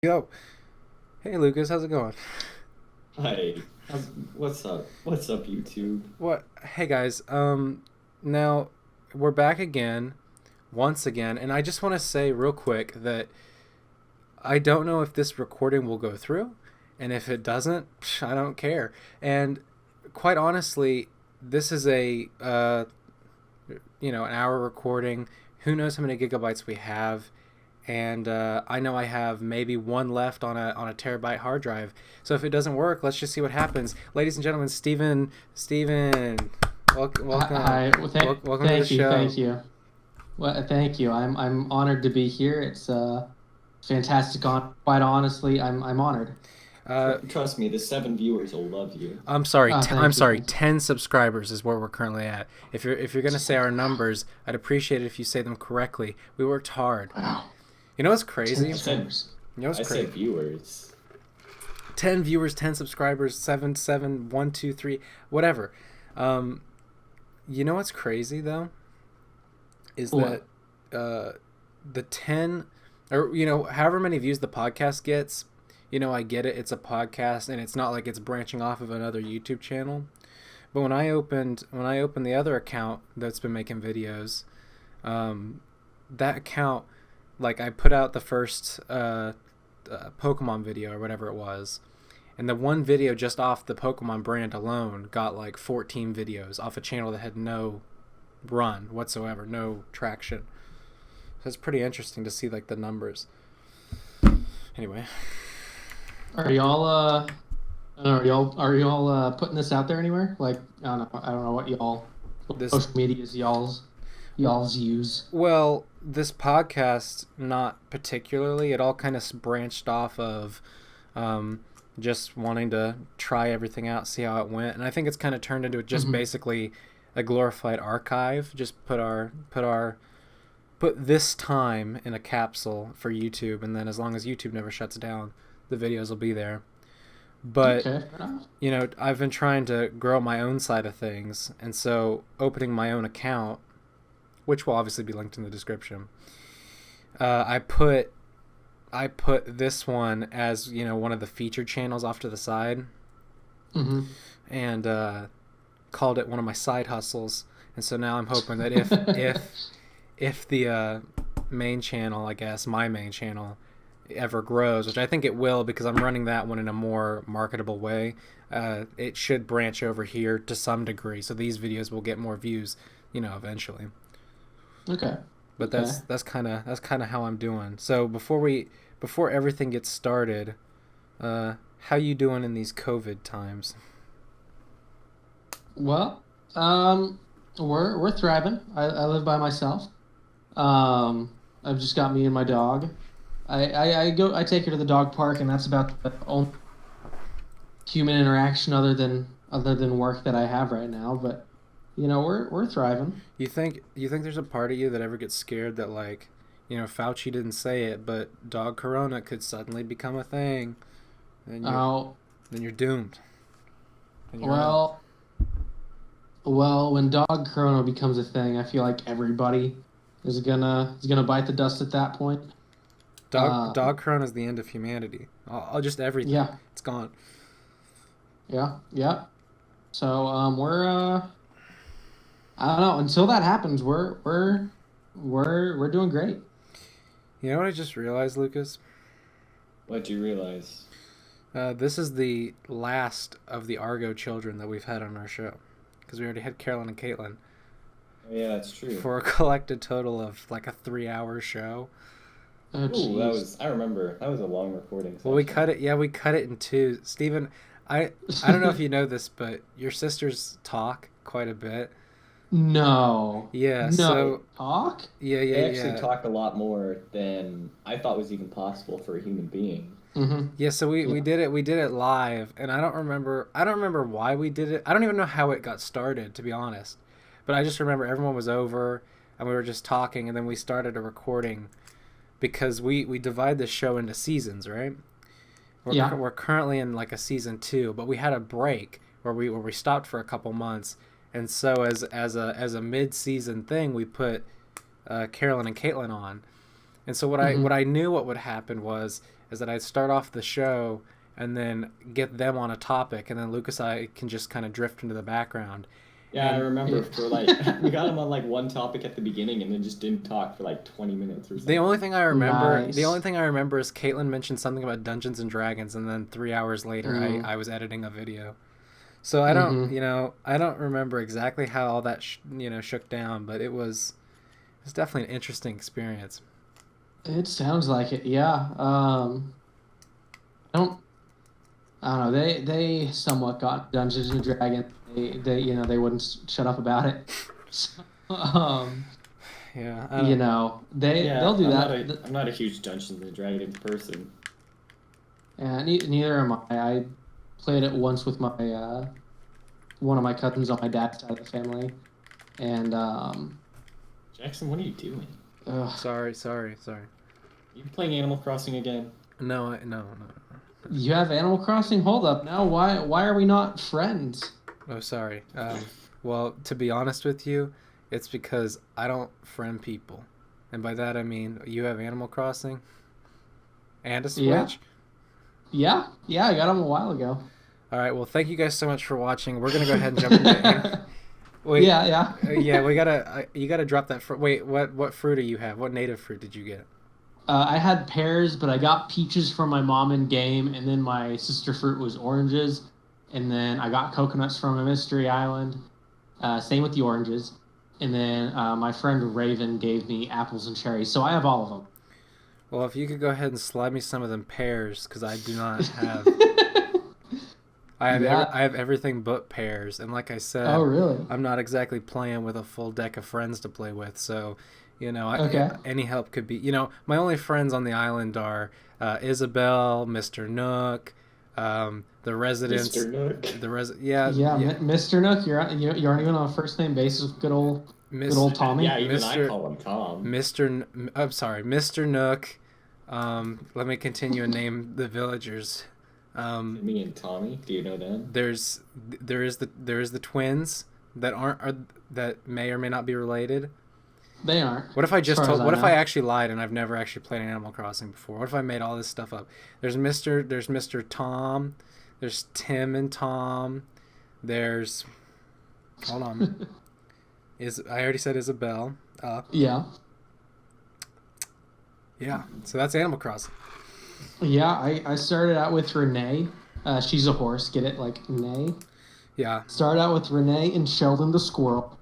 Yo, hey Lucas, how's it going? Hi, what's up? What's up, YouTube? What? Hey guys, now we're back again, once again, and I just want to say real quick that I don't know if this recording will go through, and if it doesn't, I don't care. And quite honestly, this is an hour recording. Who knows how many gigabytes we have? And I know I have maybe one left on a terabyte hard drive. So if it doesn't work, let's just see what happens. Ladies and gentlemen, Steven, welcome, Hi. Well, welcome to the thank you, show. thank you. Well, thank you. I'm honored to be here. It's fantastic. Quite honestly, I'm honored. Uh, Trust me, the 7 viewers will love you. I'm sorry. I'm Thank you, sorry. thank you. 10 subscribers is where we're currently at. If you're gonna say our numbers, I'd appreciate it if you say them correctly. We worked hard. Wow, You know what's ten crazy? I said, subscribers. You know what's I said crazy? viewers. 10 viewers, 10 subscribers, seven, 1, 2, 3, whatever. Um, you know what's crazy though is that What? uh, the 10 or however many views the podcast gets. I get it. It's a podcast, and it's not like it's branching off of another YouTube channel. But when I opened the other account that's been making videos, that account, like I put out the first Pokemon video or whatever it was, and the one video just off the Pokemon brand alone got like 14 videos off a channel that had no run whatsoever, no traction. So it's pretty interesting to see like the numbers. Anyway, Are y'all I don't know, are y'all putting this out there anywhere? Like I don't know what this social media is y'all's use. well, this podcast not particularly. It all kind of branched off of um, just wanting to try everything out, see how it went, and I think it's kind of turned into just Hmm. basically a glorified archive. Just put this time in a capsule for YouTube, and then as long as YouTube never shuts down, the videos will be there. But Okay, fair enough. I've been trying to grow my own side of things, and so opening my own account, which will obviously be linked in the description, I put this one as one of the featured channels off to the side, Hmm. and called it one of my side hustles. And so now I'm hoping that if the main channel, I guess my main channel, ever grows, which I think it will because I'm running that one in a more marketable way, it should branch over here to some degree. So these videos will get more views, eventually. Okay. But Okay. that's kind of how I'm doing. So before everything gets started, how you doing in these COVID times? Well, um, we're thriving. I live by myself. I've just got me and my dog. I take her to the dog park, and that's about the only human interaction other than work that I have right now. But we're thriving. You think there's a part of you that ever gets scared that, like, Fauci didn't say it, but dog corona could suddenly become a thing, and Oh, then you're doomed, and you're out. well, well, when dog corona becomes a thing, I feel like everybody is gonna bite the dust at that point. Dog corona is the end of humanity. I'll just everything. Yeah, It's gone. yeah, yeah. So we're I don't know. Until that happens, we're doing great. You know what I just realized, Lucas? What'd you realize? This is the last of the Argo children that we've had on our show, because we already had Carolyn and Caitlin Oh yeah, that's true. for a collected total of like a 3-hour show. Oh, Ooh, that jeez. was. I remember that was a long recording Well, we session. cut it. Yeah, we cut it in two. Steven, I don't know if you know this, but your sisters talk quite a bit. No, Yeah. no So talk. yeah, yeah, They actually yeah. talk a lot more than I thought was even possible for a human being. Mm-hmm. Yeah, so we Yeah, did it. We did it live, and I don't remember why we did it. I don't even know how it got started, to be honest. But I just remember everyone was over, and we were just talking, and then we started a recording because we divide the show into seasons, right? yeah. We're currently in like a season 2, but we had a break where we stopped for a couple months, and so as a mid season thing, we put Carolyn and Caitlin on. And so what I Mm-hmm. what I knew what would happen was is that I'd start off the show and then get them on a topic, and then Lucas I can just kind of drift into the background. Yeah, I And remember for like we got him on like one topic at the beginning and then just didn't talk for like 20 minutes or something. the only thing I Nice. remember is Caitlin mentioned something about Dungeons and Dragons, and then 3 hours later, I was editing a video. So Mm-hmm. I don't remember exactly how all that shook down, but it's definitely an interesting experience. It sounds like it. Yeah. I don't. I don't know. They somewhat got Dungeons and Dragons. They wouldn't shut up about it. So, Yeah, I don't. they'll Yeah, do I'm not that. a I'm not a huge Dungeons and Dragons person. And neither am I. I played it once with my one of my cousins on my dad's side of the family, and Jackson, what are you doing? ugh, Sorry. You playing Animal Crossing again? No. you have Animal Crossing. Hold up, now why are we not friends? Oh, sorry. Well, to be honest with you, it's because I don't friend people, and by that I mean you have Animal Crossing and a Yeah, Switch. yeah. I got them a while ago. All right. Well, thank you guys so much for watching. We're gonna go ahead and jump into. Wait. Yeah. Yeah, we gotta. You gotta drop that fruit. Wait. What fruit do you have? What native fruit did you get? I had pears, but I got peaches from my mom in game, and then my sister fruit was oranges, and then I got coconuts from a mystery island. Same with the oranges, and then my friend Raven gave me apples and cherries. So I have all of Well, if you could go ahead and slide me some of them pears, because I do not have. them. Yeah. I have everything but pears, and like I Oh, said, really? I'm not exactly playing with a full deck of friends to play with. So, Okay. any help could be. My only friends on the island are Isabel, Mr. Nook, the residents, Mr. Nook. Yeah, yeah, Mr. Nook, you aren't even on a first name basis with good Miss, old Tommy. Yeah, even I Mr. call him Tom. I'm sorry, Mr. Nook. Let me continue and name the villagers. Me and Tommy, do you know them? There is the twins that may or may not be related. They aren't. What if I As just far as told? I What if I know. actually lied and I've never actually played Animal Crossing before? What if I made all this stuff up? There's Mr. Tom. There's Tim and Tom. There's hold on. I already said Isabel. Yeah. Yeah. So that's Animal Crossing. Yeah, I started out with Renee. She's a horse. Get it? Like Renee. Yeah. Started out with Renee and Sheldon the squirrel.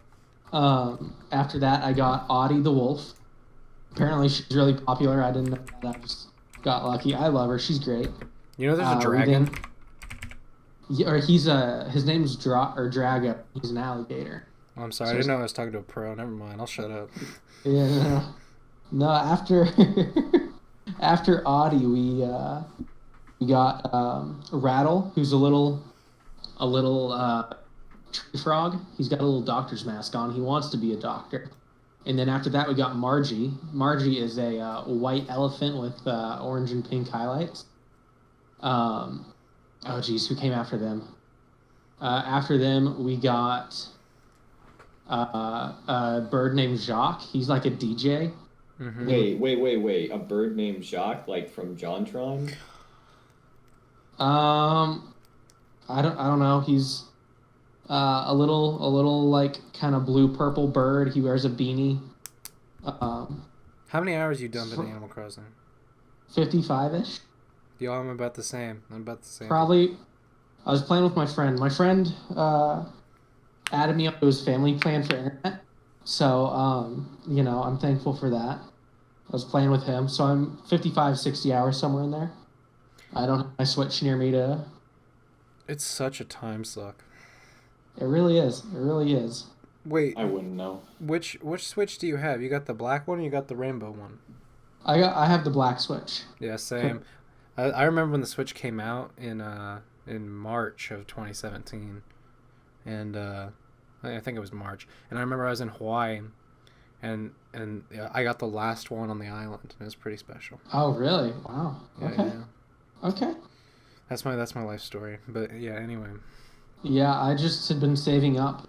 After that, I got Audie the wolf. Apparently, she's really popular. I didn't know that. I just got lucky. I love her. She's great. There's a We dragon. then, yeah, or his name's Drago. He's an alligator. Oh, I'm sorry. I So didn't know I was talking to a pro. Never mind. I'll shut up. yeah, no, after after Audie, we got Rattle, who's a little tree frog. He's got a little doctor's mask on. He wants to be a doctor. And then after that, we got Margie. Margie is a white elephant with orange and pink highlights. Oh, geez, who came after them? After them, we got a bird named Jacques. He's like a DJ. Mm-hmm. Wait. A bird named Jacques, like from JonTron? I don't know. He's a little like kind of blue purple bird. He wears a beanie. How many hours you dumped in Animal Crossing? 55-ish. Yo, I'm about the same. Probably. I was playing with my friend. My friend added me onto his family plan for internet. So, I'm thankful for that. I was playing with him. So I'm 55, 60 hours somewhere in there. I don't have my Switch near me to... It's such a time suck. It really is. It really is. Wait, I wouldn't know. which Switch do you have? You got the black one or you got the rainbow one? I have the black Switch. Yeah, same. I remember when the Switch came out in March of 2017, and I think it was March. And I remember I was in Hawaii, and I got the last one on the island, and it was pretty special. Oh, really? Wow. Yeah, Okay. yeah. Okay. That's my life story. But yeah, anyway. Yeah, I just had been saving up,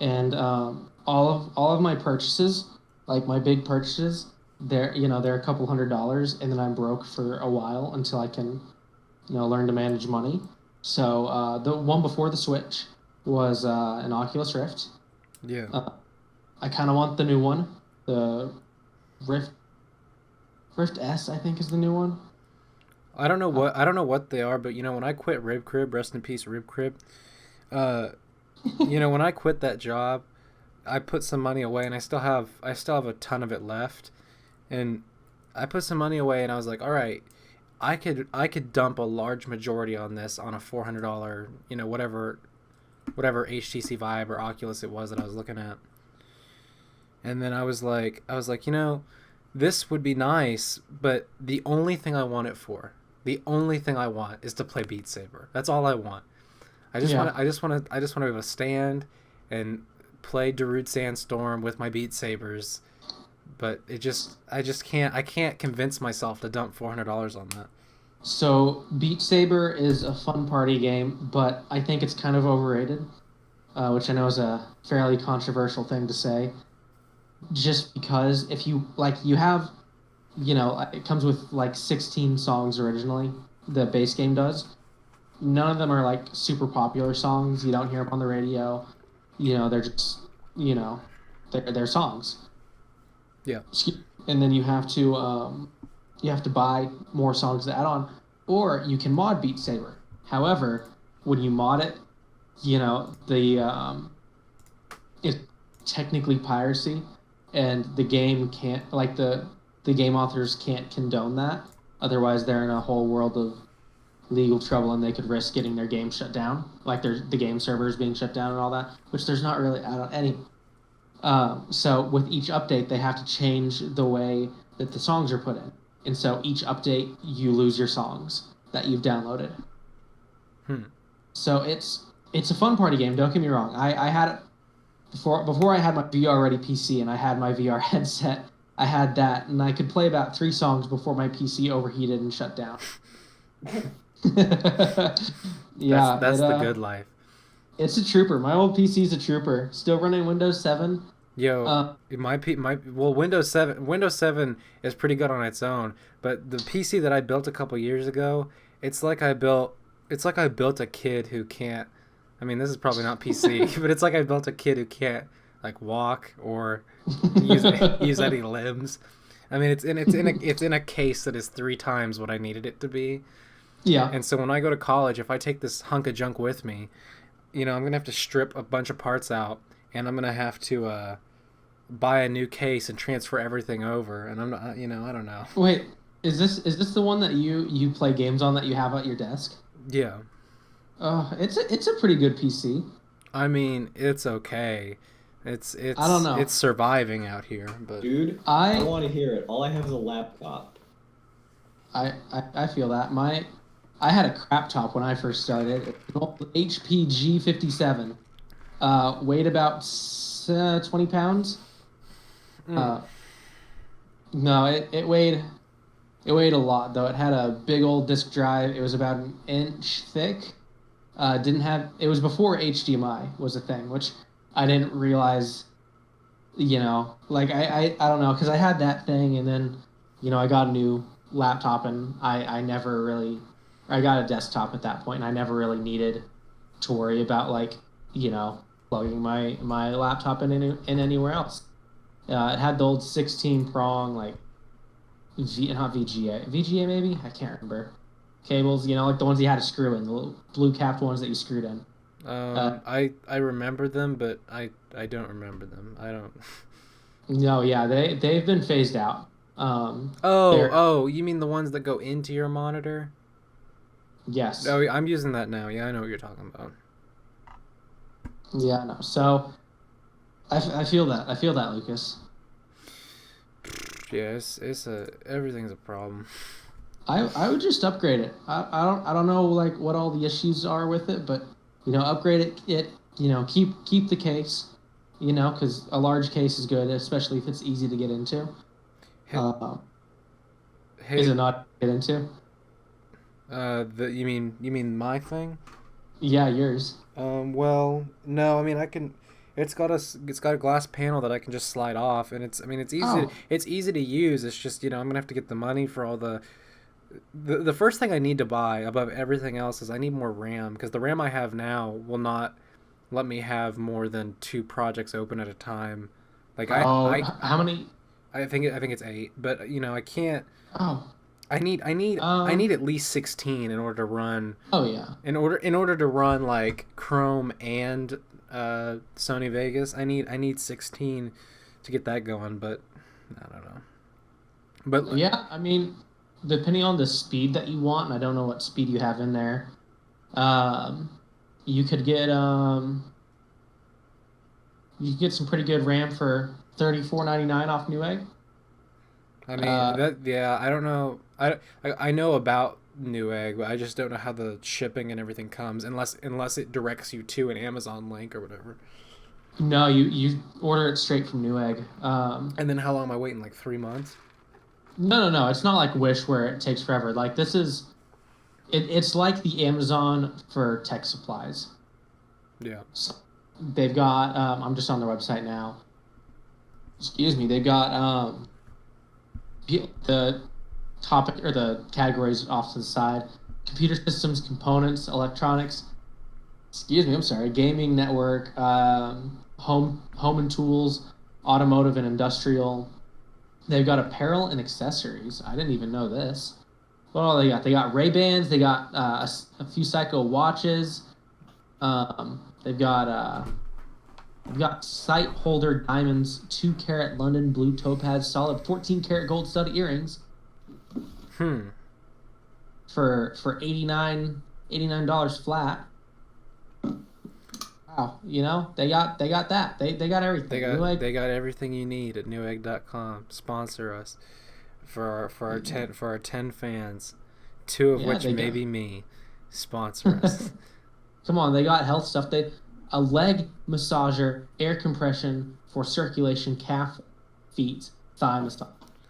and all of my purchases, like my big purchases, they're a couple $100s, and then I'm broke for a while until I can, learn to manage money. So the one before the Switch was an Oculus Rift. Yeah. I kind of want the new one, the Rift Rift S, I think is the new one. I don't know what they are, but when I quit Rib Crib, rest in peace Rib Crib. Uh, when I quit that job, I put some money away, and I still have a ton of it left, and I put some money away, and I was like, all right, I could dump a large majority on this on a $400, whatever HTC Vive or Oculus it was that I was looking at. And then I was like, this would be nice, but the only thing I want is to play Beat Saber. That's all I want. I just want to be able to stand and play Darude Sandstorm with my Beat Sabers. But I can't convince myself to dump $400 on that. So Beat Saber is a fun party game, but I think it's kind of overrated, which I know is a fairly controversial thing to say. Just because if you you have, it comes with like 16 songs originally. The base game does. None of them are like super popular songs. You don't hear them on the radio. They're just, they're songs. Yeah. And then you have to buy more songs to add on, or you can mod Beat Saber. However, when you mod it, it's technically piracy, and the game can't the game authors can't condone that. Otherwise, they're in a whole world of legal trouble, and they could risk getting their game shut down, like the game servers being shut down and all that. Which there's not really any. So with each update, they have to change the way that the songs are put in, and so each update you lose your songs that you've downloaded. So it's a fun party game. Don't get me wrong. I had it before I had my VR ready PC and I had my VR headset. I had that, and I could play about 3 songs before my PC overheated and shut down. Yeah, that's the good life. It's a trooper. My old PC's a trooper. Still running Windows 7. Yo, Windows 7 is pretty good on its own, but the PC that I built a couple years ago, it's like I built a kid who can't. I mean, this is probably not PC, but it's like I built a kid who can't like walk or use any limbs. I mean, it's in a case that is 3 times what I needed it to be. Yeah. And so when I go to college, if I take this hunk of junk with me, I'm gonna have to strip a bunch of parts out, and I'm gonna have to buy a new case and transfer everything over. And I'm not, I don't know. Wait, is this the one that you play games on that you have at your desk? Yeah. It's a pretty good PC. I mean, it's okay. It's I don't know. It's surviving out here, but Dude, I want to hear it. All I have is a laptop. I feel that. I had a crap top when I first started. An old HP G57. Weighed about 20 pounds. No, it weighed a lot though. It had a big old disk drive. It was about an inch thick. It was before HDMI was a thing, which I didn't realize. I don't know, because I had that thing, and then I got a new laptop, and I never really. I got a desktop at that point, and I never really needed to worry about plugging my laptop in anywhere else. It had the old 16 prong not VGA maybe, I can't remember, cables, like the ones you had to screw in, the little blue capped ones that you screwed in. I remember them, but I don't remember them. I don't. No, yeah, they've been phased out. You mean the ones that go into your monitor? Yes. Oh, I'm using that now. Yeah, I know what you're talking about. Yeah, no. So, I feel that. I feel that, Lucas. Yeah, everything's a problem. I would just upgrade it. I don't know what all the issues are with it, but upgrade it. Keep the case. Because a large case is good, especially if it's easy to get into. Is it not to get into? You mean my thing? Yeah, yours. Well, no. I mean, it's got a glass panel that I can just slide off, and Oh, it's easy to use. It's just, I'm gonna have to get the money for all the first thing I need to buy above everything else is I need more RAM, because the RAM I have now will not let me have more than two projects open at a time. Like how many? I think it's eight, but I can't. Oh, I um, need at least 16 in order to run oh yeah. in order to run like Chrome and Sony Vegas. I need 16 to get that going, but I don't know. But Yeah, I mean, depending on the speed that you want, and I don't know what speed you have in there, um, you could get some pretty good RAM for 34.99 off Newegg. I mean Uh, that yeah, I don't know. I know about Newegg, but I just don't know how the shipping and everything comes unless it directs you to an Amazon link or whatever. no, you order it straight from Newegg. And then how long am I waiting? Like 3 months? No. It's not like Wish where it takes forever. Like this is it's like the Amazon for tech supplies. Yeah. So they've got I'm just on their website now. Excuse me. They've got the topic or the categories off to the side: computer systems, components, electronics. Excuse me. I'm sorry. Gaming, network, home and tools, automotive and industrial. They've got apparel and accessories. I didn't even know this. What all they got? They got Ray Bans. They got a few Psycho watches. They've got sight holder diamonds, 2 carat London blue topaz, solid 14 karat gold stud earrings Hmm. for $89 flat. Wow, they got that. They got everything. You like They got everything you need at newegg.com. Sponsor us for our 10 fans, two of yeah which they may got. be me. Sponsor us. Come on, they got health stuff. They a leg massager, air compression for circulation, calf, feet, thigh massage.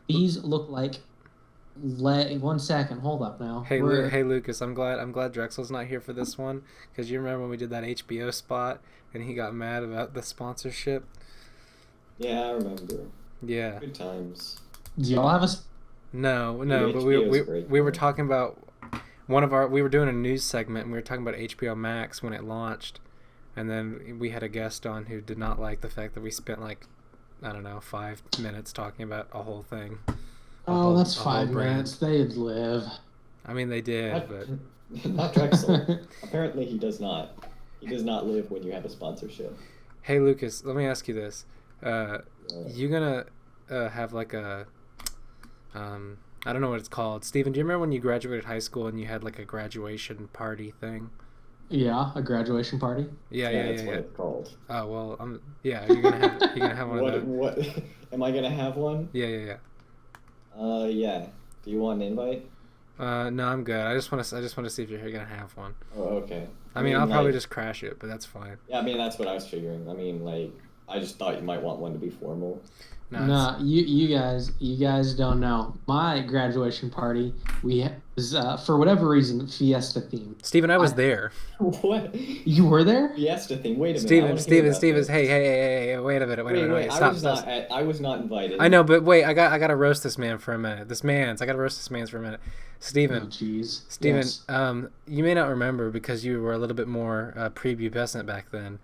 These look like leg. 1 second, hold up now. We're Hey Lucas, I'm glad Drexel's not here for this one, because you remember when we did that HBO spot and he got mad about the sponsorship. Yeah, I remember. Yeah. Good times. Do y'all have a? No, Dude, but HBO is great, we were man. talking about we were doing a news segment and we were talking about HBO Max when it launched, and then we had a guest on who did not like the fact that we spent like, I don't know, 5 minutes talking about a whole thing, Oh, that's a whole 5 minutes. brand. They'd live. I mean, they did, Not, but not Drexel. Apparently, he does not. He does not live when you have a sponsorship. hey Lucas, let me ask you this: Uh, you gonna have like I don't know what it's called. Steven, do you remember when you graduated high school and you had like a graduation party thing? Yeah, a graduation party. yeah, that's what it's called. Oh well, yeah. You're gonna have one of What? those. What? Am I gonna have one? Yeah. Yeah. Do you want an invite? No, I'm good. I just want to see if you're gonna have one. Oh, okay. I mean, I'll probably like, just crash it, but that's fine. yeah. I mean, that's what I was figuring. I mean, like, I just thought you might want one to be formal. No, it's No, you guys don't know. My graduation party was for whatever reason Fiesta themed. Steven. I was I there. What? You were there? Fiesta thing. Wait a minute. I want to hear about Steven. this. Hey, wait a minute, Wait. Stop, stop. I was not invited. I know, but wait, I gotta roast this man for a minute. I gotta roast this man for a minute. Oh, Steven, jeez. Steven, Yes. you may not remember because you were a little bit more prepubescent back then,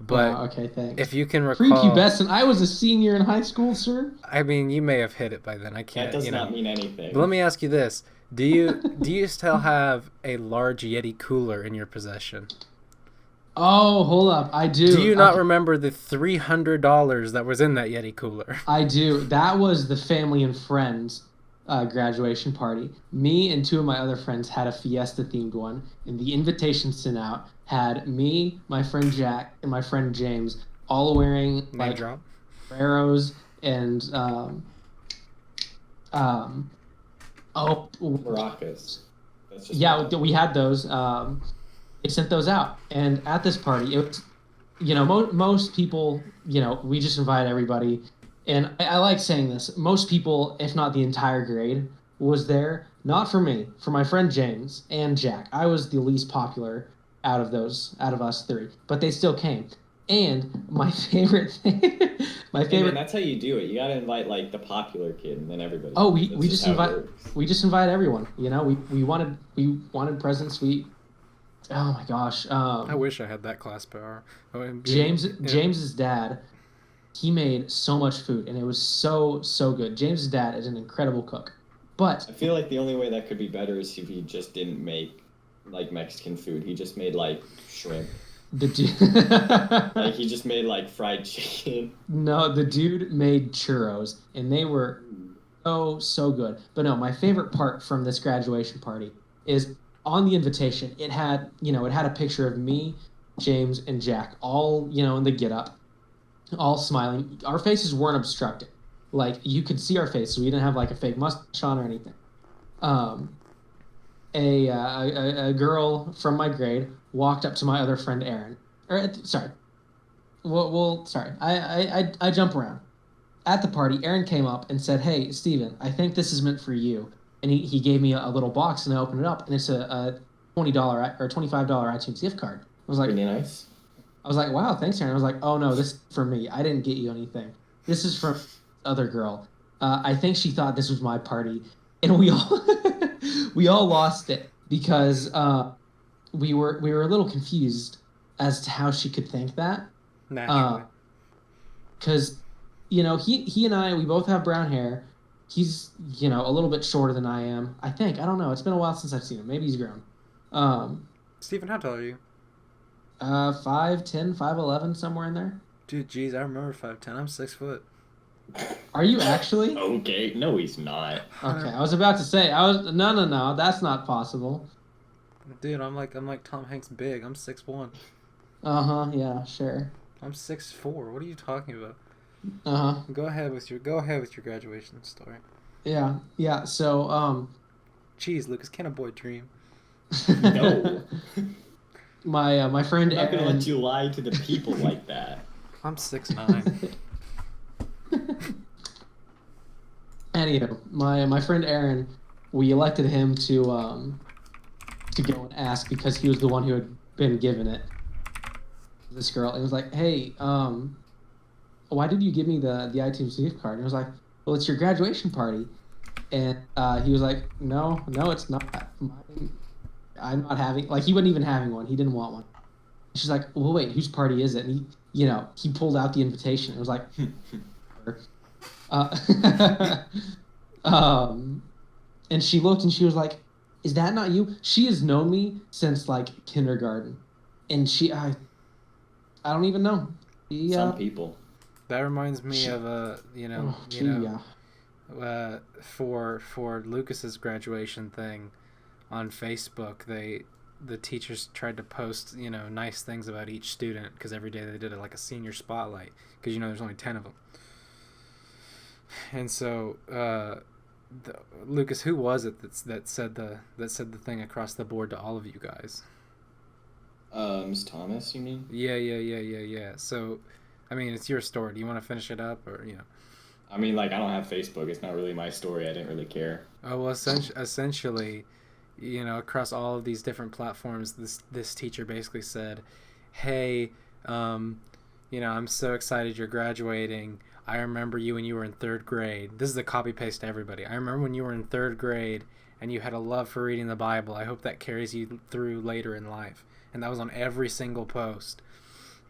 but Okay, thanks. if you can recall, Prepubescent. I was a senior in high school, sir. I mean, you may have hit it by then. I That can't, does not mean anything. But let me ask you this: do you still have a large Yeti cooler in your possession? Oh, hold up. I do. Do you not Okay, remember the $300 that was in that Yeti cooler? I do. That was the family and friends graduation party. Me and two of my other friends had a Fiesta themed one, and the invitation sent out had me, my friend Jack, and my friend James all wearing Name like drop. arrows and um oh Maracas. That's just yeah, we had those. They sent those out, and at this party, it was, most people, we just invite everybody, and I like saying this. Most people, if not the entire grade, was there. Not for me, for my friend James and Jack. I was the least popular out of us three, but they still came. And my favorite thing, my Hey man, favorite. that's how you do it. You gotta invite like the popular kid, and then everybody. Oh, That's we just just how it invite works. we just invite everyone. You know, we wanted presents. Oh my gosh. I wish I had that class power. Yeah. James's dad, he made so much food, and it was so good. James's dad is an incredible cook, but I feel like the only way that could be better is if he just didn't make like Mexican food. He just made like shrimp. the Like dude, he just made like fried chicken. no, the dude made churros, and they were so good. But no, my favorite part from this graduation party is on the invitation. It had a picture of me, James, and Jack, all in the get up, all smiling. Our faces weren't obstructed. Like you could see our faces. We didn't have like a fake mustache on or anything. Um, a girl from my grade walked up to my other friend Aaron. Sorry. Sorry. I jump around. At the party, Aaron came up and said, "Hey, Steven, I think this is meant for you." And he gave me a little box, and I opened it up, and it's a $20 or $25 iTunes gift card. Pretty nice. I was like, "Wow, thanks, Aaron." I was like, "Oh no, this is for me. I didn't get you anything. This is from other girl. I think she thought this was my party, and we all we all lost it because we were a little confused as to how she could think that. Naturally. Because he and I, we both have brown hair. He's a little bit shorter than I am. I think, I don't know, it's been a while since I've seen him. Maybe he's grown. um Steven, how tall are you? 5'10", 5'11", somewhere in there. Dude, geez, I remember 5'10". I'm 6 foot. Are you actually? Okay, no, he's not. Okay, I was about to say, no, that's not possible. Dude, I'm like Tom Hanks big. I'm 6'1". Uh-huh, yeah, sure. I'm 6'4". What are you talking about? Uh-huh. Go ahead with your graduation story. Yeah, so Jeez, Lucas, can a boy dream? No. my friend I'm not gonna Aaron. let you lie to the people like that. I'm 6'9". Anywho, my friend Aaron, we elected him to go and ask because he was the one who had been given it. This girl, and was like, "Hey, why did you give me the iTunes gift card?" And I was like, "Well, it's your graduation party." And he was like, "No, it's not. I'm not having, like, he wasn't even having one. He didn't want one." She's like, "Well, wait, whose party is it?" And he pulled out the invitation. It was like, uh, and she looked and she was like, "Is that not you?" She has known me since like kindergarten, and I don't even know. Some people. That reminds me of Yeah. for Lucas's graduation thing on Facebook, the teachers tried to post nice things about each student because every day they did it like a senior spotlight because there's only 10 of them. And so Lucas, who was it that said the thing across the board to all of you guys? Miss Thomas, you mean? Yeah. So, I mean, it's your story. Do you want to finish it up, or I mean, like, I don't have Facebook. It's not really my story. I didn't really care. Oh well, essentially, across all of these different platforms, this teacher basically said, "Hey, I'm so excited you're graduating. I remember you when you were in third grade." This is a copy paste to everybody. "I remember when you were in third grade and you had a love for reading the Bible. I hope that carries you through later in life." And that was on every single post.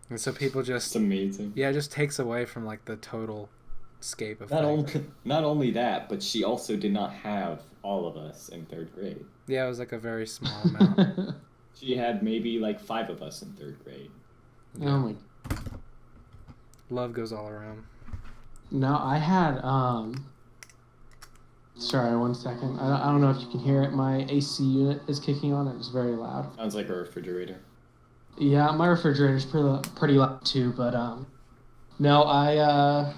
And so people just... It's amazing. Yeah, it just takes away from, like, the total scape of Not only that, but she also did not have all of us in third grade. Yeah, it was, like, a very small amount. She had maybe, like, 5 of us in third grade. Yeah. Oh my. Love goes all around. No, I had sorry, 1 second. I don't know if you can hear it. My AC unit is kicking on. It's very loud. Sounds like a refrigerator. Yeah, my refrigerator's pretty loud too. But no,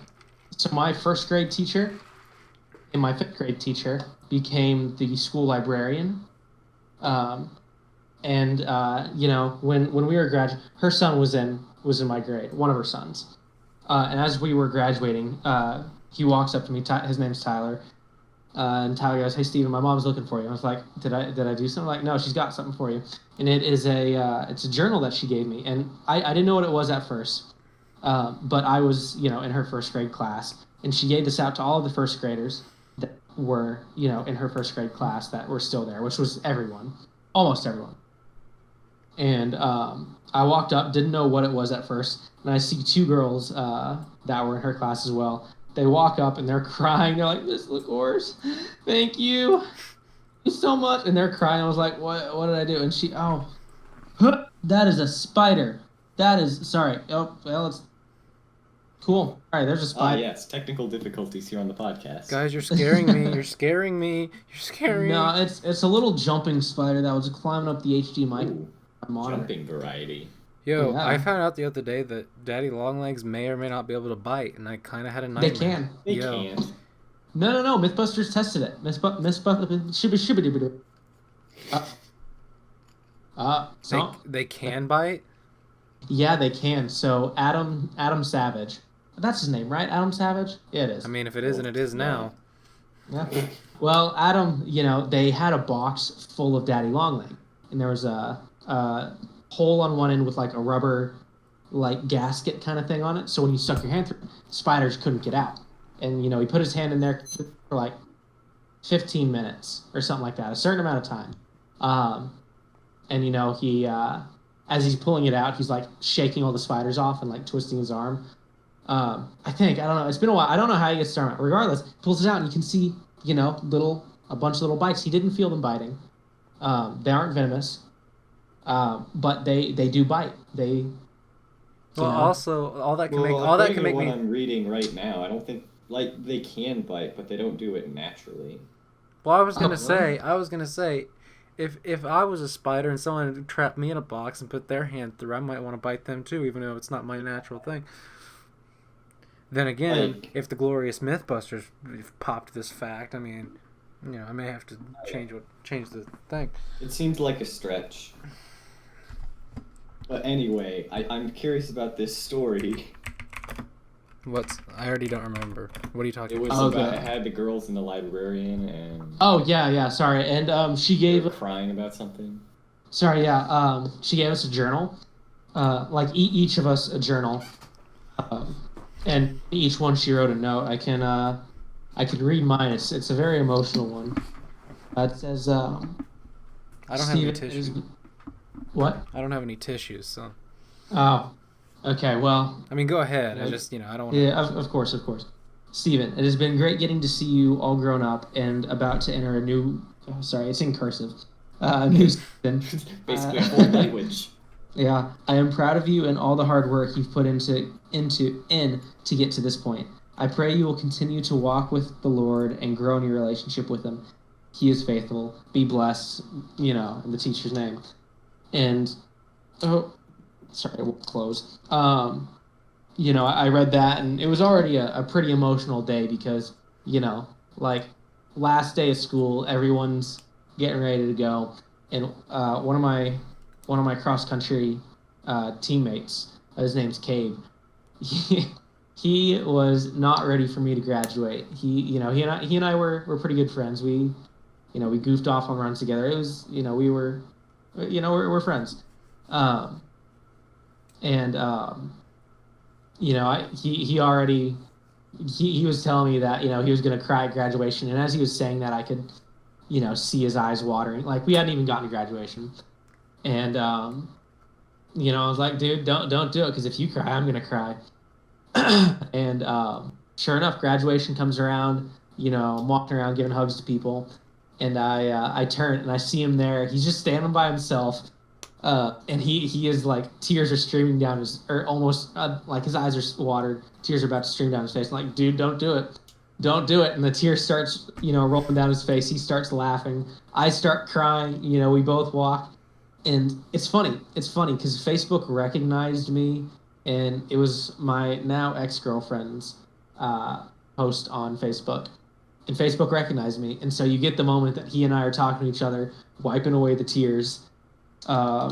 so my first grade teacher and my fifth grade teacher became the school librarian. And when we were graduating, her son was in my grade, one of her sons. And as we were graduating, he walks up to me. His name's Tyler. And Tyler goes, "Hey, Steven, my mom's looking for you." I was like, "Did I do something?" Like, no, she's got something for you, and it's a journal that she gave me, and I didn't know what it was at first, but I was in her first grade class, and she gave this out to all of the first graders that were in her first grade class that were still there, which was everyone, almost everyone. And I walked up, didn't know what it was at first, and I see two girls that were in her class as well. They walk up and they're crying. They're like, "Miss LaCourse, thank you so much," and they're crying. I was like, "What did I do?" And she, "Oh, that is a spider. That is sorry. Oh, well, it's cool. All right, there's a spider." Yes, technical difficulties here on the podcast. Guys, you're scaring me. You're scaring me. You're scaring No, me. it's a little jumping spider that was climbing up the HDMI Ooh, monitor. jumping variety. Yo, Yeah. I found out the other day that daddy longlegs may or may not be able to bite, and I kind of had a nightmare. They can. They Yo. can't. No. MythBusters tested it. Shibby. So They can bite? yeah, they can. So Adam Savage, that's his name, right? Adam Savage. Yeah, it is. I mean, if it isn't, it is now. Yeah. Well, Adam, they had a box full of daddy longleg, and there was a hole on one end with like a rubber, like gasket kind of thing on it. So when you stuck your hand through, spiders couldn't get out. And he put his hand in there for like 15 minutes or something like that, a certain amount of time. And he as he's pulling it out, he's like shaking all the spiders off and like twisting his arm. I don't know. It's been a while. I don't know how he gets started. Regardless, he pulls it out and you can see a bunch of little bites. He didn't feel them biting. They aren't venomous. But they do bite. Also, all that can make what me. I'm reading right now, I don't think they can bite, but they don't do it naturally. Well, I was gonna really? say, if I was a spider and someone trapped me in a box and put their hand through, I might want to bite them too, even though it's not my natural thing. Then again, if the glorious MythBusters popped this fact, I mean, I may have to change the thing. It seems like a stretch. But anyway, I'm curious about this story. I already don't remember. What are you talking It was about? about it had the girls in the librarian and Oh yeah, sorry. And she they gave were crying about something. sorry, yeah. She gave us a journal. Like each of us a journal. And each one she wrote a note. I can read mine. It's a very emotional one. It says I don't have any Steven tissues. What? I don't have any tissues, so. Oh. Okay, well. I mean, go ahead. I just, I don't want to. Yeah, of course. Steven, it has been great getting to see you all grown up and about to enter a new. Oh, sorry, it's in cursive. New season. Basically a foreign language. Yeah, I am proud of you and all the hard work you've put into to get to this point. I pray you will continue to walk with the Lord and grow in your relationship with Him. He is faithful. Be blessed, in the teacher's name. And sorry, we'll close. I read that and it was already a pretty emotional day because like last day of school, everyone's getting ready to go, and one of my cross country teammates, his name's Cave. He was not ready for me to graduate. He and I were pretty good friends. We goofed off on runs together. It was we're friends. He was telling me that he was gonna cry at graduation, and as he was saying that, I could see his eyes watering. Like we hadn't even gotten to graduation, and I was like, dude, don't do it, because if you cry, I'm gonna cry. And sure enough, graduation comes around. I'm walking around giving hugs to people, and I turn and I see him there. He's just standing by himself, and he is like, tears are streaming down his, or almost like his eyes are watered. Tears are about to stream down his face. I'm like, dude, don't do it. Don't do it. And the tears starts, rolling down his face. He starts laughing. I start crying. We both walk. And it's funny. It's funny because Facebook recognized me, and it was my now ex-girlfriend's post on Facebook. And Facebook recognized me. And so you get the moment that he and I are talking to each other, wiping away the tears. I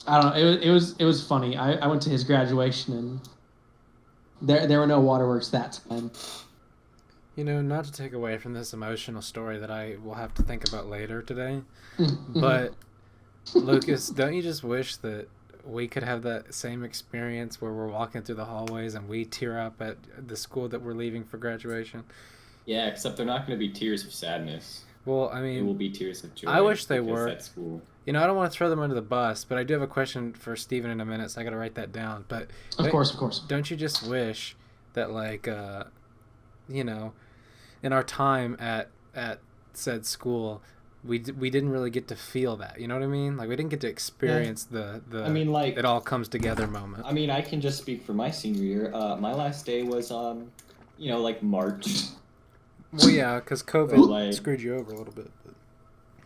don't know. It was funny. I went to his graduation, and there were no waterworks that time. Not to take away from this emotional story that I will have to think about later today, Mm-hmm. but Lucas, don't you just wish that we could have that same experience where we're walking through the hallways and we tear up at the school that we're leaving for graduation? Yeah, except they're not going to be tears of sadness. Well, I It will mean, be tears of joy. I wish they because were. that's school. I don't want to throw them under the bus, but I do have a question for Steven in a minute, so I got to write that down. But Of course. don't you just wish that, like, in our time at said school, we didn't really get to feel that. You know what I mean? Like, we didn't get to experience the I mean, like, it all comes together moment. I mean, I can just speak for my senior year. My last day was like March. Well, yeah, because COVID So, like- screwed you over a little bit. But...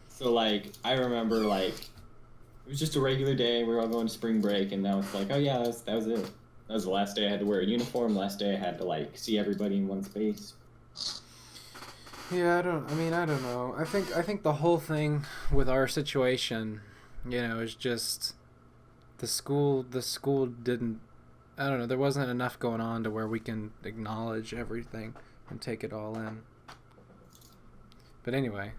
So like I remember like it was just a regular day. We were all going to spring break, and now it's like, oh yeah, that was it. That was the last day I had to wear a uniform. Last day I had to like see everybody in one space. Yeah, I don't know. I think the whole thing with our situation, is just the school didn't, I don't know, there wasn't enough going on to where we can acknowledge everything and take it all in. But anyway,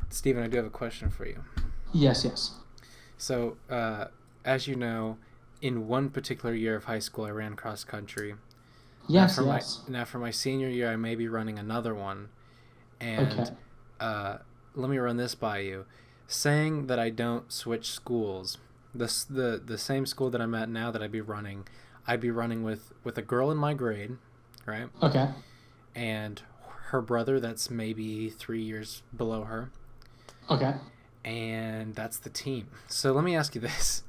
Stephen, I do have a question for you. Yes. So, as you know, in one particular year of high school, I ran cross country. Yes. Now, for my senior year, I may be running another one. And let me run this by you. Saying that I don't switch schools, the same school that I'm at now that I'd be running with a girl in my grade, right? Okay. And her brother that's maybe 3 years below her. Okay. And that's the team. So let me ask you this.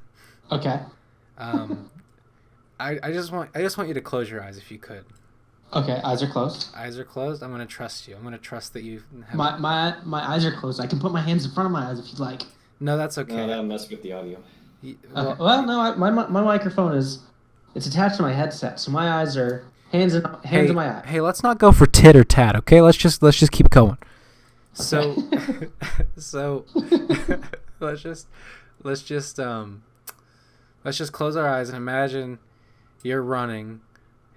Okay. I just want you to close your eyes if you could. Okay, eyes are closed. Eyes are closed. I'm gonna trust you. I'm gonna trust that you have... My eyes are closed. I can put my hands in front of my eyes if you'd like. No, that's okay. No, that'll mess with the audio. Okay. Well, no, my microphone it's attached to my headset, so my eyes are hands in my eyes. Hey, let's not go for tit or tat, okay? Let's just keep going. So, so let's just close our eyes and imagine you're running,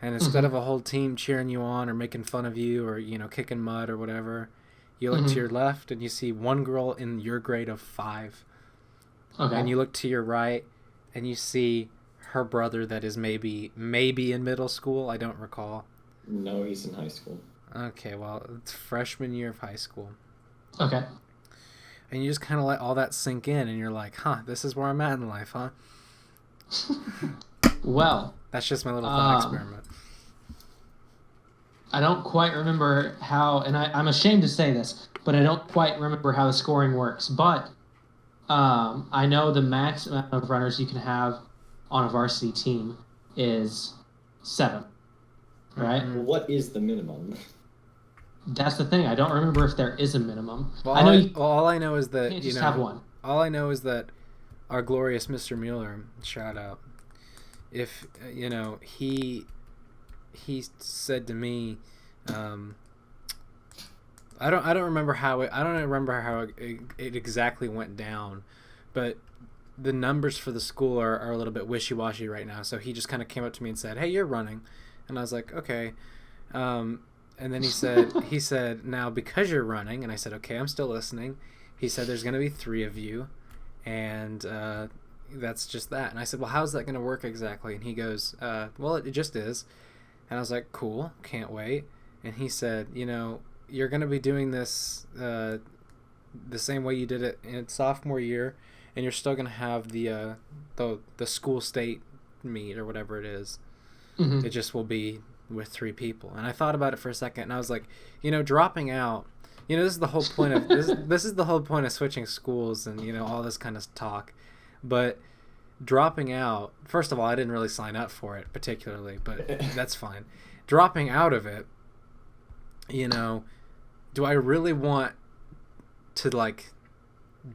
and instead of a whole team cheering you on or making fun of you or kicking mud or whatever, you look to your left and you see one girl in your grade of 5. Okay. And you look to your right and you see her brother that is maybe in middle school. I don't recall. No, he's in high school. Okay, well, it's freshman year of high school. Okay. And you just kind of let all that sink in, and you're like, this is where I'm at in life, huh? Well, that's just my little thought experiment. I don't quite remember how, and I'm ashamed to say this, but I don't quite remember how the scoring works. But I know the max amount of runners you can have on a varsity team is 7, right? Well, what is the minimum? That's the thing. I don't remember if there is a minimum. Well, I know all I know is that can't just have one. All I know is that our glorious Mr. Mueller, shout out, if he said to me, I don't remember how it exactly went down, but the numbers for the school are a little bit wishy-washy right now. So he just kind of came up to me and said, "Hey, you're running," and I was like, "Okay." And then he said, "Now because you're running," and I said, "Okay, I'm still listening." He said, "There's going to be 3 of you, and that's just that." And I said, "Well, how's that going to work exactly?" And he goes, "Well, it just is." And I was like, "Cool, can't wait." And he said, "You're going to be doing this the same way you did it in sophomore year, and you're still going to have the school state meet or whatever it is. Mm-hmm. It just will be with 3 people." And I thought about it for a second, and I was like, dropping out, this is the whole point of this is the whole point of switching schools and all this kind of talk. But dropping out, first of all, I didn't really sign up for it particularly, but that's fine. Dropping out of it, do I really want to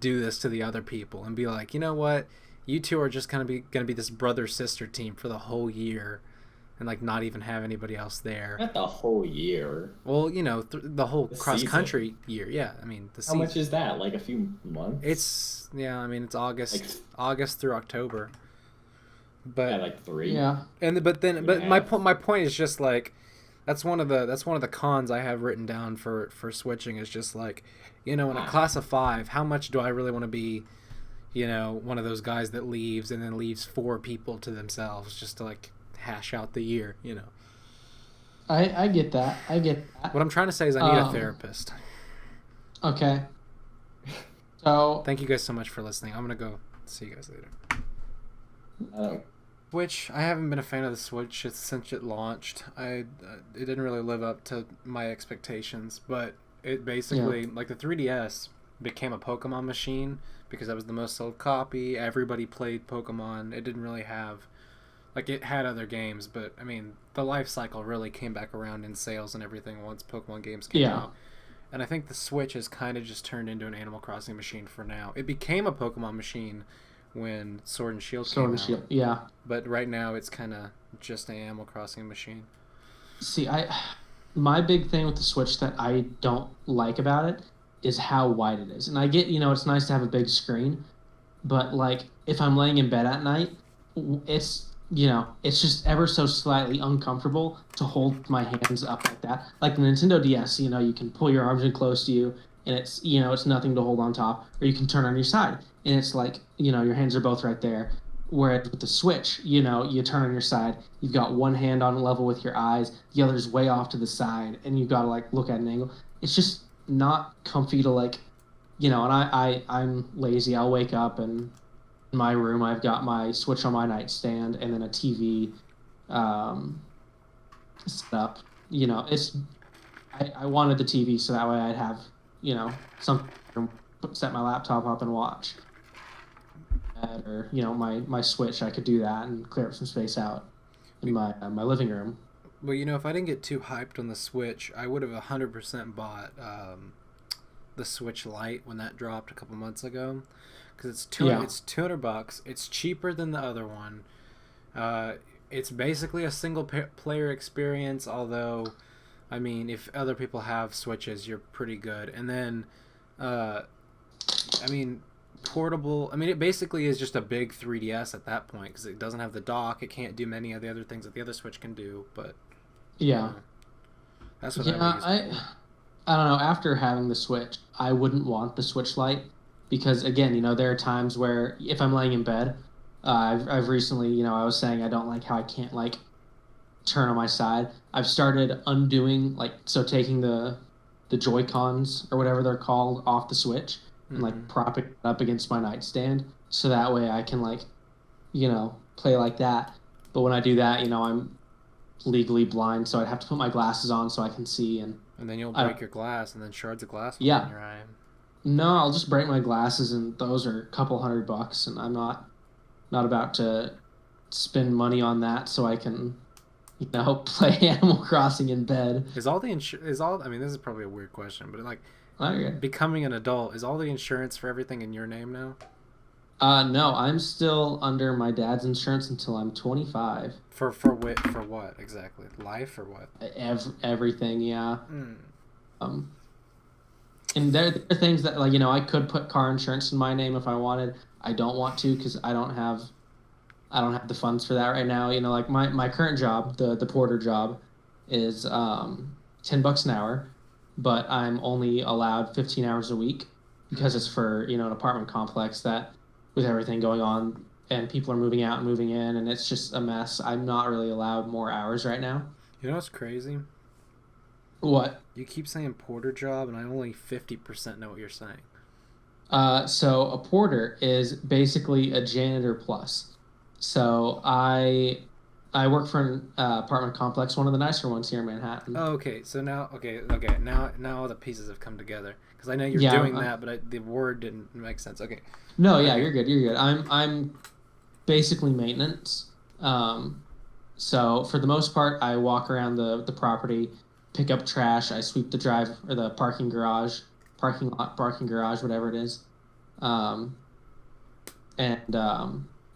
do this to the other people and be like, you know what, you two are just gonna be this brother sister team for the whole year, and not even have anybody else there. Not the whole year. Well, the whole cross country year. Yeah, I mean the season. How much is that? Like a few months? It's it's August through October. But yeah, 3. Yeah. And but my point is just that's one of the cons I have written down for switching is just like, in a class of 5, how much do I really want to be, one of those guys that leaves and then leaves 4 people to themselves just to like hash out the year. I get that. I get that. What I'm trying to say is I need a therapist. Okay. So thank you guys so much for listening. I'm gonna go see you guys later. Which I haven't been a fan of the Switch since it launched. It didn't really live up to my expectations, but it basically like the 3DS became a Pokemon machine because that was the most sold copy. Everybody played Pokemon. It didn't really have like it had other games, but I mean the life cycle really came back around in sales and everything once Pokemon games came out. And I think the Switch has kind of just turned into an Animal Crossing machine for now. It became a Pokemon machine when Sword and Shield came out. Sword and Shield, but right now it's kind of just an Animal Crossing machine. See, my big thing with the Switch that I don't like about it is how wide it is. And I get, it's nice to have a big screen, but like if I'm laying in bed at night, it's just ever so slightly uncomfortable to hold my hands up like that. Like the Nintendo DS, you can pull your arms in close to you and it's, it's nothing to hold on top, or you can turn on your side and it's like, your hands are both right there. Whereas with the Switch, you turn on your side, you've got one hand on level with your eyes, the other's way off to the side, and you've got to like look at an angle. It's just not comfy to like, and I'm lazy. I'll wake up and in my room I've got my Switch on my nightstand and then a TV set up. I wanted the TV so that way I'd have, something to set my laptop up and watch. Or my Switch, I could do that and clear up some space out in my living room. Well, if I didn't get too hyped on the Switch, I would have 100% bought the Switch Lite when that dropped a couple months ago, because it's $200. It's cheaper than the other one. It's basically a single player experience, although I mean if other people have Switches, you're pretty good. And then portable. I mean, it basically is just a big 3DS at that point because it doesn't have the dock. It can't do many of the other things that the other Switch can do. But that's what I don't know. After having the Switch, I wouldn't want the Switch Lite because again, there are times where if I'm laying in bed, I've recently, I was saying I don't like how I can't like turn on my side. I've started undoing taking the Joy-Cons or whatever they're called off the Switch. And like prop it up against my nightstand so that way I can play like that. But when I do that, I'm legally blind, so I'd have to put my glasses on so I can see. And then you'll break your glass, and then shards of glass will in your eye. No, I'll just break my glasses, and those are a couple $100, and I'm not about to spend money on that so I can play Animal Crossing in bed. I mean, this is probably a weird question, but becoming an adult, is all the insurance for everything in your name now? No, I'm still under my dad's insurance until I'm 25. For what exactly? Life or what? Everything, yeah. And there are things that I could put car insurance in my name if I wanted. I don't want to because I don't have the funds for that right now. My current job, the porter job, is $10 an hour. But I'm only allowed 15 hours a week because it's for, an apartment complex that with everything going on and people are moving out and moving in and it's just a mess. I'm not really allowed more hours right now. You know what's crazy? What? You keep saying porter job and I only 50% know what you're saying. So a porter is basically a janitor plus. So I work for an apartment complex, one of the nicer ones here in Manhattan. Oh, okay. So now, now all the pieces have come together because I know you're doing that, but the word didn't make sense. Okay. No, yeah, you're good. You're good. I'm basically maintenance. So for the most part, I walk around the property, pick up trash. I sweep the drive or the parking garage, parking lot, parking garage, whatever it is.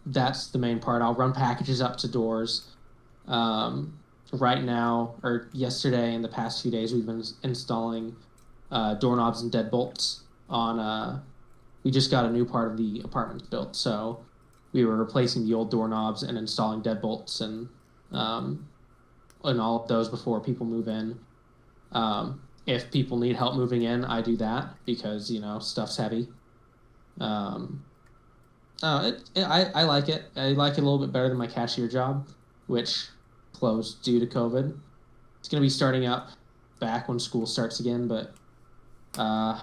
That's the main part. I'll run packages up to doors. Right now, or yesterday and the past few days, we've been installing doorknobs and deadbolts on. We just got a new part of the apartment built, so we were replacing the old doorknobs and installing deadbolts and in all of those before people move in. If people need help moving in, I do that because stuff's heavy. Um, I like it. I like it a little bit better than my cashier job, which closed due to COVID. It's gonna be starting up back when school starts again, but uh,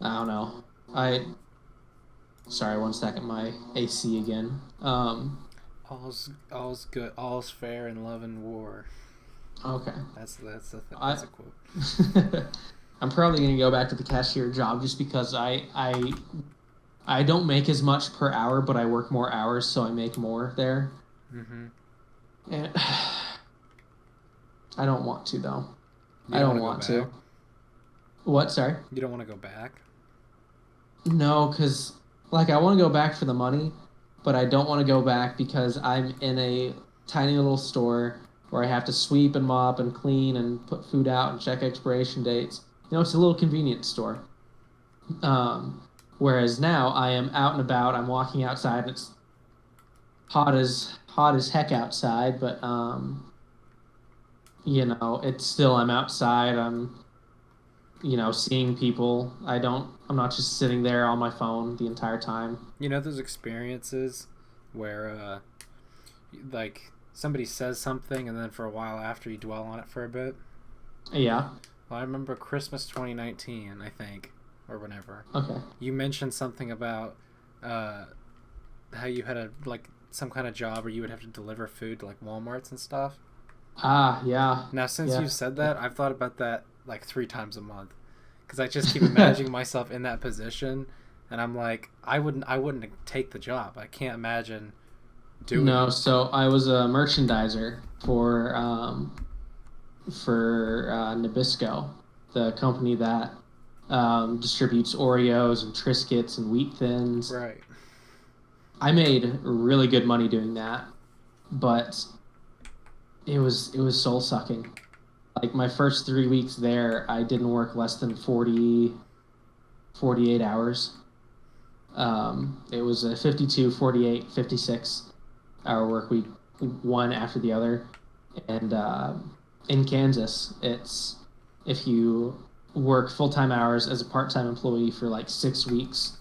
I don't know. Sorry, 1 second, my AC again. All's good. All's fair in love and war. Okay. That's a quote. I'm probably gonna go back to the cashier job just because I don't make as much per hour, but I work more hours, so I make more there. Mm-hmm. And I don't want to though. You I don't want to. What? Sorry. You don't want to go back? No, because like I want to go back for the money, but I don't want to go back because I'm in a tiny little store where I have to sweep and mop and clean and put food out and check expiration dates. It's a little convenience store. Whereas now I am out and about. I'm walking outside and it's hot as heck outside, but it's still I'm outside. I'm seeing people. I'm not just sitting there on my phone the entire time. Those experiences where like somebody says something and then for a while after you dwell on it for a bit. Yeah. Well, I remember Christmas 2019, I think, or whenever. Okay. You mentioned something about how you had some kind of job where you would have to deliver food to like Walmarts and stuff. Ah, yeah. Now, since you said that, I've thought about that like 3 times a month because I just keep imagining myself in that position, and I'm like, I wouldn't take the job. I can't imagine doing. No, so I was a merchandiser for Nabisco, the company that distributes Oreos and Triscuits and Wheat Thins. Right. I made really good money doing that, but it was soul sucking. Like my first 3 weeks there, I didn't work less than 48 hours. It was a 52, 48, 56-hour work week, one after the other. And in Kansas, it's if you work full-time hours as a part-time employee for like 6 weeks,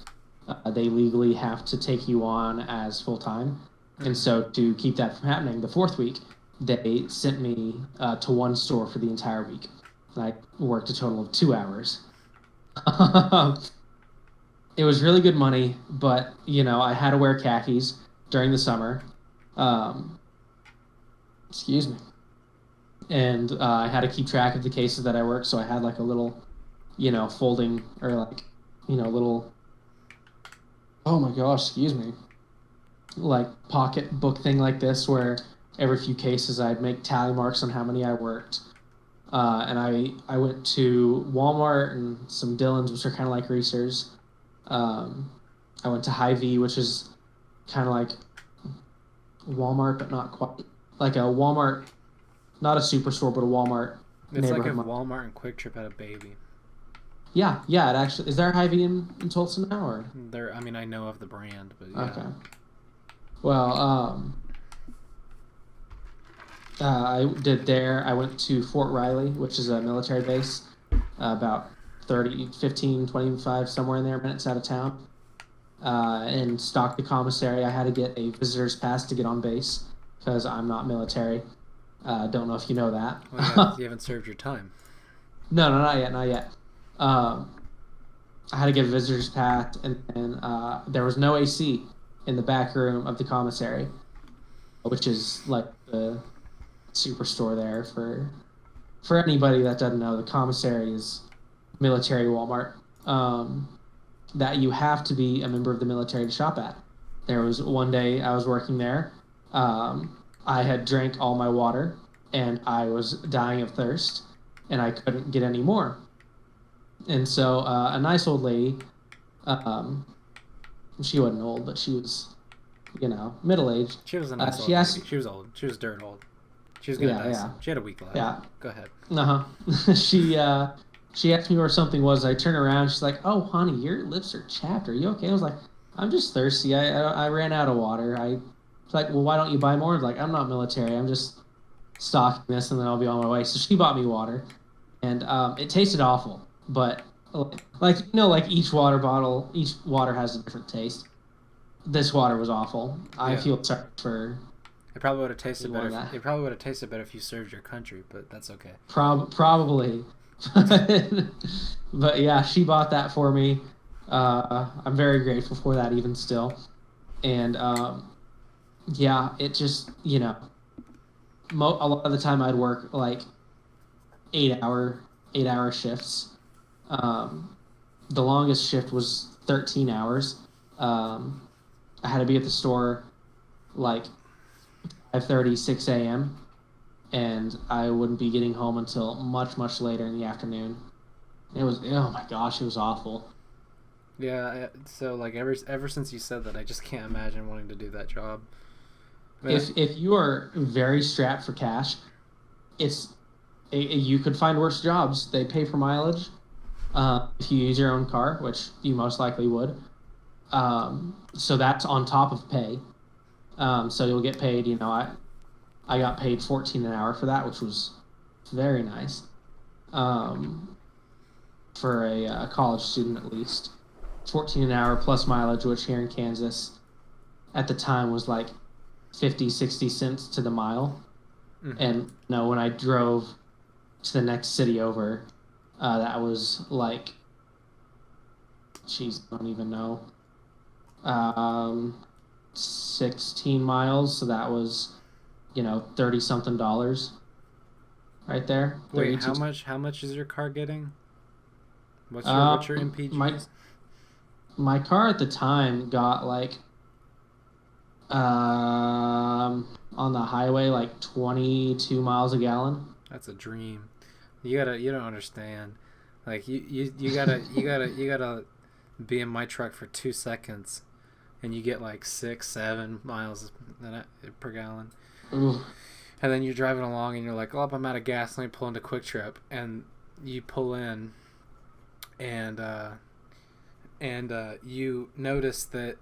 they legally have to take you on as full-time. And so to keep that from happening, the 4th week, they sent me to one store for the entire week. And I worked a total of 2 hours. It was really good money, but, I had to wear khakis during the summer. Excuse me. And I had to keep track of the cases that I worked, so I had like a little, folding or like, little, oh my gosh, excuse me, like pocket book thing like this where every few cases I'd make tally marks on how many I worked. And I went to Walmart and some Dillons, which are kind of like Reese's. I went to Hy-Vee, which is kind of like Walmart, but not quite. Like a Walmart, not a superstore, but a Walmart. It's like if Walmart and Quick Trip had a baby. Yeah, it actually is. There a Hy-Vee in Tulsa now, or there? I mean, I know of the brand, but yeah. Okay. Well, I did there. I went to Fort Riley, which is a military base, about 30, 15, 25, somewhere in there, minutes out of town, and stocked the commissary. I had to get a visitor's pass to get on base because I'm not military. Don't know if you know that. Well, you haven't served your time. No, not yet. I had to get a visitor's pass, and there was no AC in the back room of the commissary, which is like the superstore there. For anybody that doesn't know, the commissary is military Walmart that you have to be a member of the military to shop at. There was one day I was working there. I had drank all my water and I was dying of thirst and I couldn't get any more. And so a nice old lady, she wasn't old, but she was, middle-aged. She was a nice old lady. She was old. She was dirt old. She was gonna die soon. She had a week left. Yeah. Go ahead. She asked me where something was. I turned around. She's like, "Oh, honey, your lips are chapped. Are you okay?" I was like, "I'm just thirsty. I ran out of water. It's like, well, why don't you buy more? Like, I'm not military. I'm just stocking this, and then I'll be on my way. So she bought me water, and it tasted awful. But like like each water bottle, each water has a different taste. This water was awful. I Yeah. feel sorry for It probably would have tasted anyone better. that It probably would have tasted better if you served your country, but that's okay. probably. But yeah, she bought that for me. I'm very grateful for that, even still. And yeah, it just a lot of the time I'd work like 8 hour shifts. Um, the longest shift was 13 hours. Um, I had to be at the store like 5:30, 6 a.m., and I wouldn't be getting home until much later in the afternoon. It was, oh my gosh, it was awful. Yeah. So like ever since you said that, I just can't imagine wanting to do that job. I mean, If you are very strapped for cash, it's you could find worse jobs. They pay for mileage. If you use your own car, which you most likely would. So that's on top of pay. So you'll get paid. I got paid 14 an hour for that, which was very nice. Um, for a college student at least, 14 an hour plus mileage, which here in Kansas at the time was like 50, 60 cents to the mile. mhm. And when I drove to the next city over, that was like, geez, I don't even know, um, 16 miles. So that was, 30 something dollars right there. Wait, 32. how much is your car getting? What's your My MPGs? my car at the time got like on the highway like 22 miles a gallon. That's a dream. You don't understand. Like you gotta be in my truck for 2 seconds, and you get like 6, 7 miles per gallon. Ooh. And then you're driving along, and you're like, "Oh, I'm out of gas. Let me pull into Quick Trip." And you pull in, and you notice that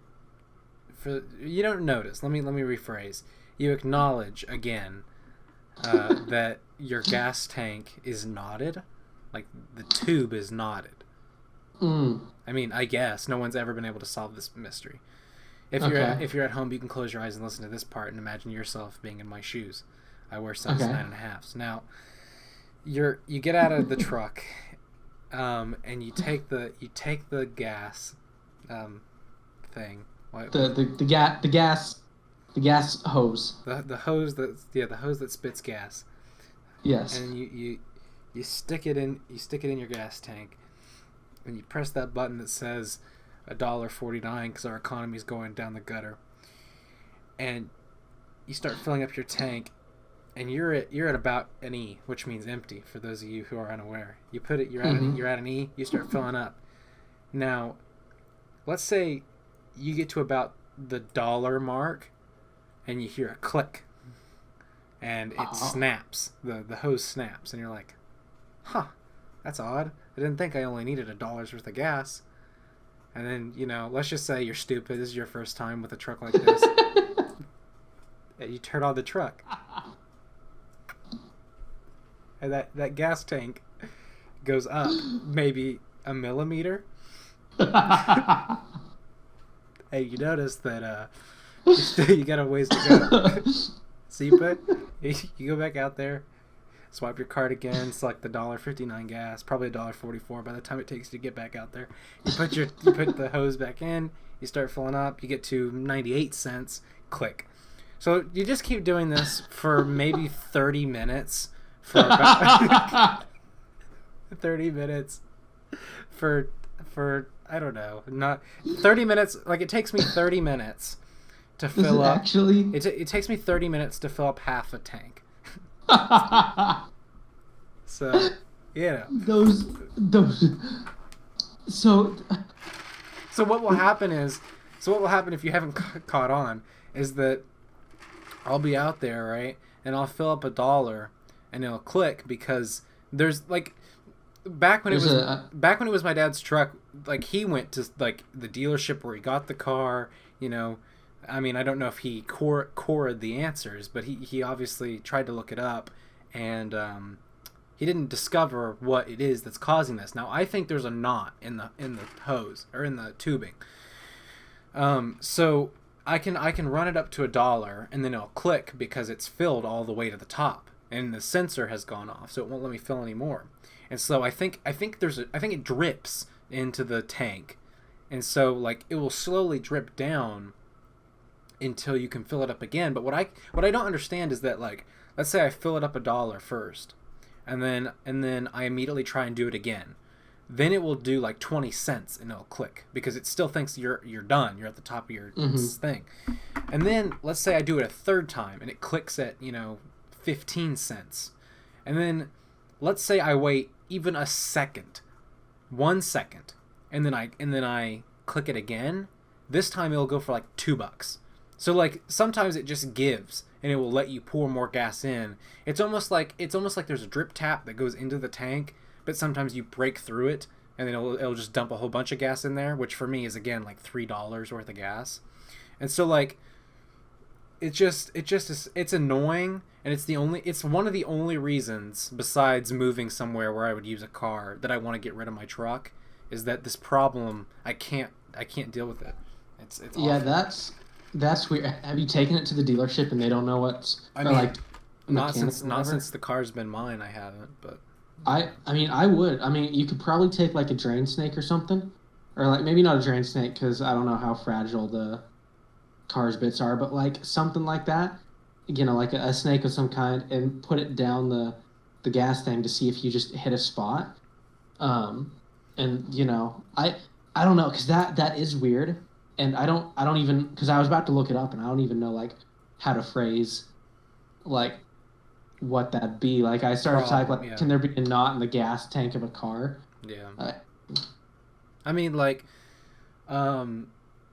you don't notice. Let me rephrase. You acknowledge again that your gas tank is knotted, like the tube is knotted. Mm. I mean, I guess no one's ever been able to solve this mystery. Okay. If you're at home, you can close your eyes and listen to this part and imagine yourself being in my shoes. I wear size Okay. 9.5s. Now, you get out of the truck, and you take the gas thing. What, The gas hose. the hose the hose that spits gas, Yes. and you stick it in your gas tank, and you press that button that says $1.49 because our economy's going down the gutter, and you start filling up your tank, and you're at about an E, which means empty for those of you who are unaware. You're at an E, you start filling up. Now, let's say you get to about the dollar mark, and you hear a click, and it snaps. The hose snaps, and you're like, huh, that's odd. I didn't think I only needed $1 worth of gas. And then, let's just say you're stupid. This is your first time with a truck like this. And you turn on the truck. And that gas tank goes up maybe a millimeter. Hey, you notice that you got a ways to go. So you go back out there, swipe your card again, select the $1.59 gas, probably $1.44 by the time it takes you to get back out there. You put the hose back in, you start filling up, you get to 98 cents, click. So you just keep doing this for maybe 30 minutes for about 30 minutes for I don't know, not 30 minutes. Like, it takes me 30 minutes to fill up. Actually? It takes me 30 minutes to fill up half a tank. So, those. So what will happen if you haven't caught on is that I'll be out there, right, and I'll fill up $1, and it'll click because there's like back when it was my dad's truck. Like, he went to like the dealership where he got the car, I mean, I don't know if he cored the answers, but he obviously tried to look it up, and he didn't discover what it is that's causing this. Now, I think there's a knot in the hose or in the tubing. So I can run it up to $1, and then it'll click because it's filled all the way to the top, and the sensor has gone off, so it won't let me fill anymore. And so I think it drips into the tank, and so like it will slowly drip down until you can fill it up again. But what I don't understand is that, like, let's say I fill it up $1 first, and then I immediately try and do it again. Then it will do like 20 cents and it'll click because it still thinks you're done. You're at the top of your thing. And then let's say I do it a third time and it clicks at 15 cents. And then let's say I wait even a second, 1 second, and then I click it again. This time it'll go for like $2. So like sometimes it just gives and it will let you pour more gas in. It's almost like there's a drip tap that goes into the tank, but sometimes you break through it and then it'll just dump a whole bunch of gas in there, which for me is again like $3 worth of gas. And so like it's annoying, and it's one of the only reasons besides moving somewhere where I would use a car that I want to get rid of my truck, is that this problem I can't deal with it. It's Yeah, awful. that's weird. Have you taken it to the dealership and they don't know what's I mean, like not mechanic since or whatever? the car's been mine, I haven't, but I mean, I would. I mean, you could probably take like a drain snake or something, or like maybe not a drain snake because I don't know how fragile the car's bits are, but like something like that, like a snake of some kind, and put it down the gas thing to see if you just hit a spot. And I don't know because that is weird, and I don't even because I was about to look it up and I don't even know like how to phrase like what that'd be. Like I started to type problem, like, yeah. can there be a knot in the gas tank of a car? Yeah. Uh, I mean, like, and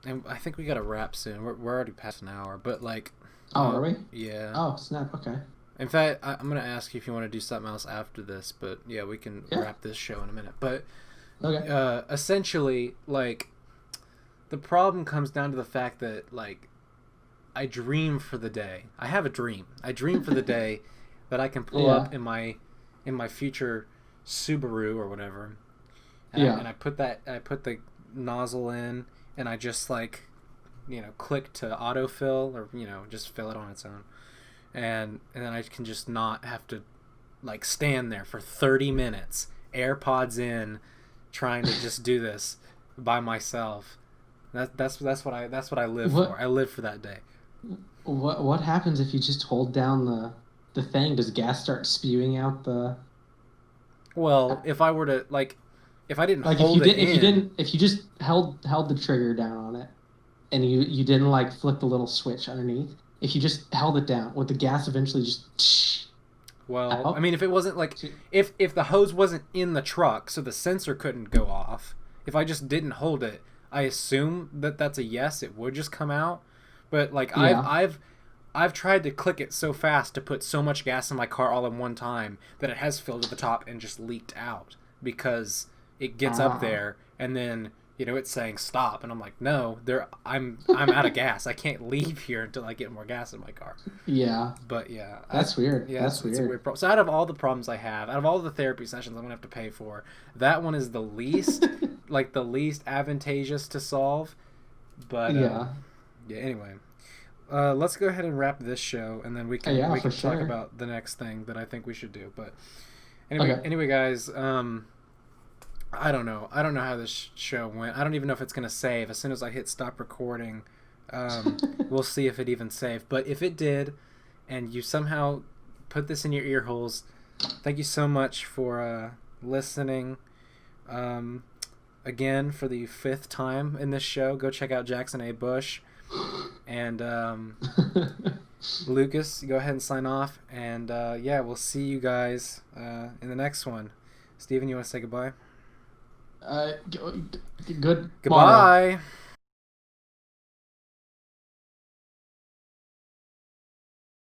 I think we gotta wrap soon. We're already past an hour, but like, oh, are we? yeah. Oh, snap. Okay. In fact, I'm gonna ask you if you want to do something else after this, but yeah, we can Yeah. wrap this show in a minute. But Okay. essentially, like, the problem comes down to the fact that like I dream for the day. I have a dream. I dream for the day that I can pull Yeah. up in my future Subaru or whatever, and Yeah. I put the nozzle in, and I just like click to autofill, or just fill it on its own, and then I can just not have to like stand there for 30 minutes, AirPods in, trying to just do this by myself. That's what I live What for. I live for that day. what happens if you just hold down the thing? Does gas start spewing out the Well, if I were to if I didn't like hold it in, if you just held the trigger down on it and you didn't like flick the little switch underneath, if you just held it down, would the gas eventually just well, I out? mean, if it wasn't like if the hose wasn't in the truck, so the sensor couldn't go off. If I just didn't hold it, I assume that that's a yes. It would just come out. But like Yeah. I've tried to click it so fast to put so much gas in my car all in one time that it has filled to the top and just leaked out because it gets up Ah. there and then it's saying stop, and I'm like, no, I'm out of gas. I can't leave here until I get more gas in my car. Yeah. But yeah, That's weird. yeah, That's it's a weird. weird problem. So out of all the problems I have, out of all the therapy sessions I'm gonna have to pay for, that one is the least the least advantageous to solve. But Yeah. yeah. Anyway, let's go ahead and wrap this show, and then we can Yeah, for talk sure. about the next thing that I think we should do. But Okay. anyway, guys, I don't know. I don't know how this show went. I don't even know if it's gonna save. As soon as I hit stop recording, we'll see if it even saved. But if it did, and you somehow put this in your ear holes, thank you so much for listening. Again, for the 5th time in this show, go check out Jackson A. Bush. And Lucas, go ahead and sign off. And yeah, we'll see you guys in the next one. Steven, you want to say goodbye? Good. Morrow. Goodbye.